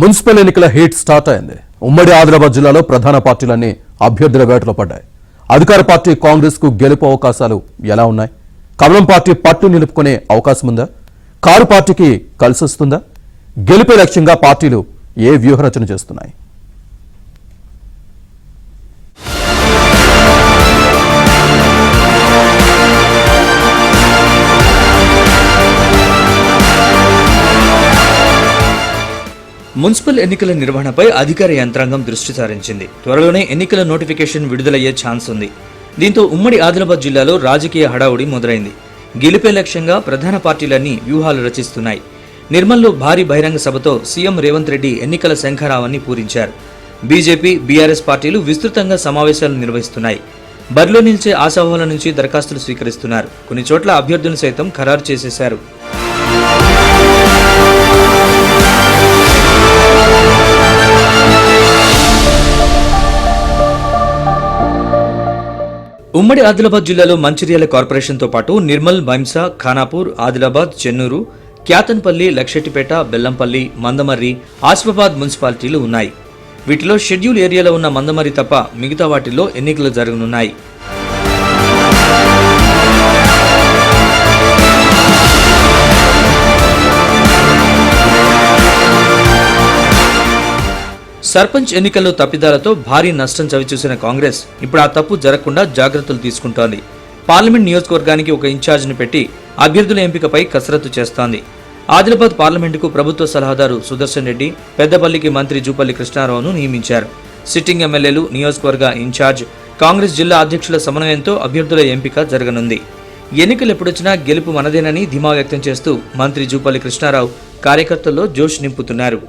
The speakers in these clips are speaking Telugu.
మున్సిపల్ ఎన్నికల హీట్ స్టార్ట్ అయింది. ఉమ్మడి ఆదిలాబాద్ జిల్లాలో ప్రధాన పార్టీలన్నీ అభ్యర్థుల వేటలో పడ్డాయి. అధికార పార్టీ కాంగ్రెస్ కు గెలుపు అవకాశాలు ఎలా ఉన్నాయి? కమలం పార్టీ పట్టు నిలుపుకునే అవకాశం ఉందా? కారు పార్టీకి కలిసొస్తుందా? గెలుపే లక్ష్యంగా పార్టీలు ఏ వ్యూహరచన చేస్తున్నాయి? మున్సిపల్ ఎన్నికల నిర్వహణపై అధికార యంత్రాంగం దృష్టి సారించింది. త్వరలోనే ఎన్నికల నోటిఫికేషన్ విడుదలయ్యే ఛాన్స్ ఉంది. దీంతో ఉమ్మడి ఆదిలాబాద్ జిల్లాలో రాజకీయ హడావుడి మొదలైంది. గెలిపే లక్ష్యంగా ప్రధాన పార్టీలన్నీ వ్యూహాలు రచిస్తున్నాయి. నిర్మల్లో భారీ బహిరంగ సభతో సీఎం రేవంత్ రెడ్డి ఎన్నికల శంఖారావాన్ని పూరించారు. బీజేపీ, బీఆర్ఎస్ పార్టీలు విస్తృతంగా సమావేశాలు నిర్వహిస్తున్నాయి. బరిలో నిలిచే ఆశావాహుల నుంచి దరఖాస్తులు స్వీకరిస్తున్నారు. కొన్ని చోట్ల అభ్యర్థులను సైతం ఖరారు చేసేశారు. ఉమ్మడి ఆదిలాబాద్ జిల్లాలో మంచిర్యాల కార్పొరేషన్తో పాటు నిర్మల్, బైంసా, ఖానాపూర్, ఆదిలాబాద్, చెన్నూరు, క్యాతన్పల్లి, లక్షెట్టిపేట, బెల్లంపల్లి, మందమర్రి, ఆసిఫాబాద్ మున్సిపాలిటీలు ఉన్నాయి. వీటిలో షెడ్యూల్ ఏరియాలో ఉన్న మందమర్రి తప్ప మిగతా వాటిల్లో ఎన్నికలు జరగనున్నాయి. సర్పంచ్ ఎన్నికల్లో తప్పిదాలతో భారీ నష్టం చవిచూసిన కాంగ్రెస్ ఇప్పుడు ఆ తప్పు జరగకుండా జాగ్రత్తలు తీసుకుంటోంది. పార్లమెంట్ నియోజకవర్గానికి ఒక ఇన్ఛార్జిని పెట్టి అభ్యర్థుల ఎంపికపై కసరత్తు చేస్తోంది. ఆదిలాబాద్ పార్లమెంటుకు ప్రభుత్వ సలహాదారు సుదర్శన్ రెడ్డి, పెద్దపల్లికి మంత్రి జూపల్లి కృష్ణారావును నియమించారు. సిట్టింగ్ ఎమ్మెల్యేలు, నియోజకవర్గ ఇన్ఛార్జ్, కాంగ్రెస్ జిల్లా అధ్యక్షుల సమన్వయంతో అభ్యర్థుల ఎంపిక జరగనుంది. ఎన్నికలు ఎప్పుడొచ్చినా గెలుపు మనదేనని ధీమా వ్యక్తం చేస్తూ మంత్రి జూపల్లి కృష్ణారావు కార్యకర్తల్లో జోష్ నింపుతున్నారు.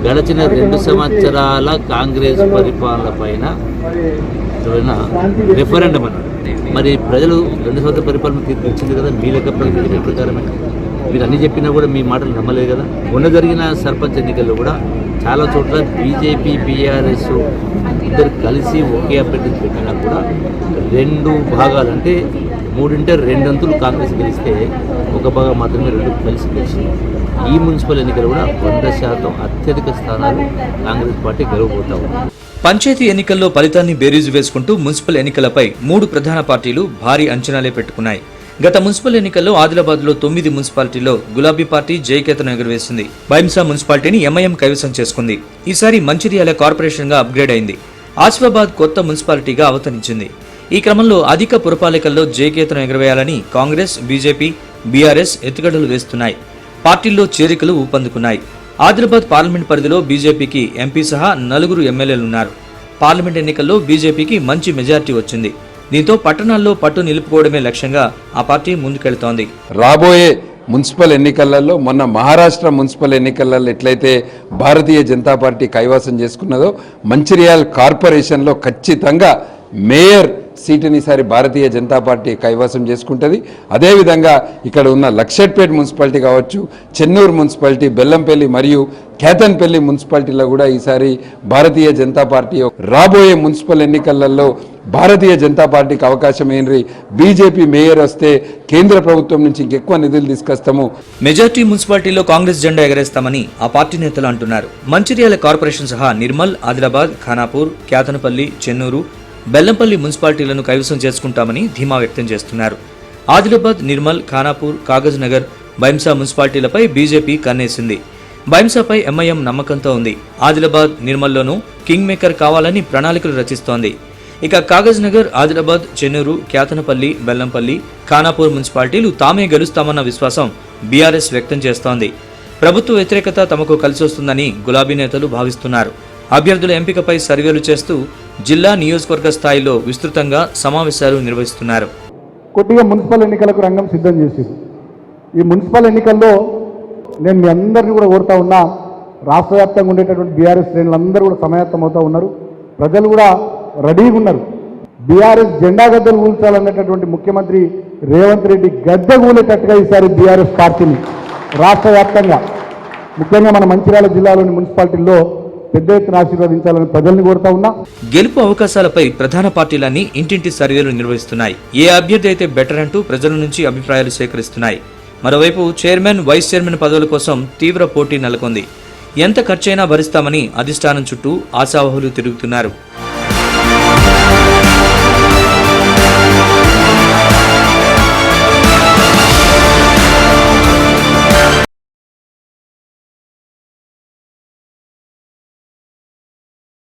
గడచిన 2 సంవత్సరాల కాంగ్రెస్ పరిపాలన పైన రెఫరెండం అన్నాడు. మరి ప్రజలు 2 సంవత్సరాల పరిపాలన తీర్పు ఇచ్చింది కదా, మీ లెక్క ప్రకారమే. మీరు అన్ని చెప్పినా కూడా మీ మాటలు నమ్మలేదు కదా. మొన్న జరిగిన సర్పంచ్ ఎన్నికల్లో కూడా చాలా చోట్ల బీజేపీ, బీఆర్ఎస్ ఇద్దరు కలిసి ఒకే అభ్యర్థిని పెట్టినా కూడా 2 భాగాలు అంటే 3/2 వంతులు కాంగ్రెస్ గెలిస్తే 1 భాగం మాత్రమే 2 కలిసి గెలిచింది. ఈ మున్సిపల్ ఎన్నికలు కూడా 100% అత్యధిక స్థానాలు కాంగ్రెస్ పార్టీ గెలవబోతా ఉంది. పంచాయతీ ఎన్నికల్లో ఫలితాన్ని బేరీజు వేసుకుంటూ మున్సిపల్ ఎన్నికలపై 3 ప్రధాన పార్టీలు భారీ అంచనాలే పెట్టుకున్నాయి. గత మున్సిపల్ ఎన్నికల్లో ఆదిలాబాద్లో 9 మున్సిపాలిటీల్లో గులాబీ పార్టీ జయకేతను ఎగురవేసింది. బైంసా మున్సిపాలిటీని ఎంఐఎం కైవసం చేసుకుంది. ఈసారి మంచిర్యాల కార్పొరేషన్గా అప్గ్రేడ్ అయింది. ఆసిఫాబాద్ కొత్త మున్సిపాలిటీగా అవతరించింది. ఈ క్రమంలో అధిక పురపాలికల్లో జయకేతను ఎగురవేయాలని కాంగ్రెస్, బీజేపీ, బీఆర్ఎస్ ఎత్తుగడలు వేస్తున్నాయి. పార్టీల్లో చేరికలు ఊపందుకున్నాయి. ఆదిలాబాద్ పార్లమెంట్ పరిధిలో బీజేపీకి ఎంపీ సహా 4 ఎమ్మెల్యేలున్నారు. పార్లమెంట్ ఎన్నికల్లో బీజేపీకి మంచి మెజార్టీ వచ్చింది. దీంతో పట్టణాల్లో పట్టు నిలుపుకోవడమే లక్ష్యంగా ఆ పార్టీ ముందుకెళ్తోంది. రాబోయే మున్సిపల్ ఎన్నికలలో మొన్న మహారాష్ట్ర మున్సిపల్ ఎన్నికలలో ఎట్లయితే భారతీయ జనతా పార్టీ కైవసం చేసుకున్నదో మంచిర్యాల కార్పొరేషన్లో ఖచ్చితంగా మేయర్ సీటుని ఈసారి భారతీయ జనతా పార్టీ కైవసం చేసుకుంటుంది. అదేవిధంగా ఇక్కడ ఉన్న లక్షెట్పేట మున్సిపాలిటీ కావచ్చు, చెన్నూరు మున్సిపాలిటీ, బెల్లంపల్లి మరియు కేతన్పల్లి మున్సిపాలిటీలో కూడా ఈసారి భారతీయ జనతా పార్టీ రాబోయే మున్సిపల్ ఎన్నికలలో భారతీయ జనతా పార్టీకి అవకాశం ఏంటి. బీజేపీ మేయర్ వస్తే కేంద్ర ప్రభుత్వం నుంచి ఇంకెక్కువ నిధులు తీసుకొస్తాము. మెజార్టీ మున్సిపాలిటీలో కాంగ్రెస్ జెండా ఎగరేస్తామని ఆ పార్టీ నేతలు అంటున్నారు. మంచిర్యాల కార్పొరేషన్ సహా నిర్మల్, ఆదిలాబాద్, ఖానాపూర్, క్యాతనపల్లి, చెన్నూరు, బెల్లంపల్లి మున్సిపాలిటీలను కైవసం చేసుకుంటామని ధీమా వ్యక్తం చేస్తున్నారు. ఆదిలాబాద్, నిర్మల్, ఖానాపూర్, కాగజ్ నగర్, బైంసా మున్సిపాలిటీలపై బీజేపీ కన్నేసింది. బైంసాపై ఎంఐఎం నమ్మకంతో ఉంది. ఆదిలాబాద్, నిర్మల్లోనూ కింగ్ మేకర్ కావాలని ప్రణాళికలు రచిస్తోంది. ఇక కాగజ్ నగర్, ఆదిలాబాద్, చెన్నూరు, క్యాతనపల్లి, బెల్లంపల్లి, ఖానాపూర్ మున్సిపాలిటీలు తామే గెలుస్తామన్న విశ్వాసం బీఆర్ఎస్ వ్యక్తం చేస్తోంది. ప్రభుత్వ వ్యతిరేకత తమకు కలిసొస్తుందని గులాబీ నేతలు భావిస్తున్నారు. అభ్యర్థుల ఎంపికపై సర్వేలు చేస్తూ జిల్లా, నియోజకవర్గ స్థాయిలో విస్తృతంగా సమావేశాలు నిర్వహిస్తున్నారు. కొద్దిగా మున్సిపల్ ఎన్నికలకు రంగం సిద్ధం చేసింది. ఈ మున్సిపల్ ఎన్నికల్లో నేను మీ అందరినీ కూడా కోరుతా ఉన్నా, రాష్ట్ర వ్యాప్తంగా ఉండేటటువంటి బీఆర్ఎస్ శ్రేణులందరూ కూడా సమాయత్తం అవుతూ ఉన్నారు. ప్రజలు కూడా రెడీగా ఉన్నారు. బీఆర్ఎస్ జెండా గద్దెలు కూల్చాలన్నటువంటి ముఖ్యమంత్రి రేవంత్ రెడ్డి గద్దె కూలేటట్టుగా ఈసారి బీఆర్ఎస్ పార్టీని రాష్ట్ర వ్యాప్తంగా, ముఖ్యంగా మన మంచిర్యాల జిల్లాలోని మున్సిపాలిటీల్లో పెద్ద ఎత్తున ఆశీర్వదించాలని ప్రజల్ని కోరుతా ఉన్నా. గెలుపు అవకాశాలపై ప్రధాన పార్టీలన్నీ ఇంటింటి సర్వేలు నిర్వహిస్తున్నాయి. ఏ అభ్యర్థి అయితే బెటర్ అంటూ ప్రజల నుంచి అభిప్రాయాలు సేకరిస్తున్నాయి. మరోవైపు చైర్మన్, వైస్ చైర్మన్ పదవుల కోసం తీవ్ర పోటీ నెలకొంది. ఎంత ఖర్చైనా భరిస్తామని అధిష్టానం చుట్టూ ఆశావహులు తిరుగుతున్నారు.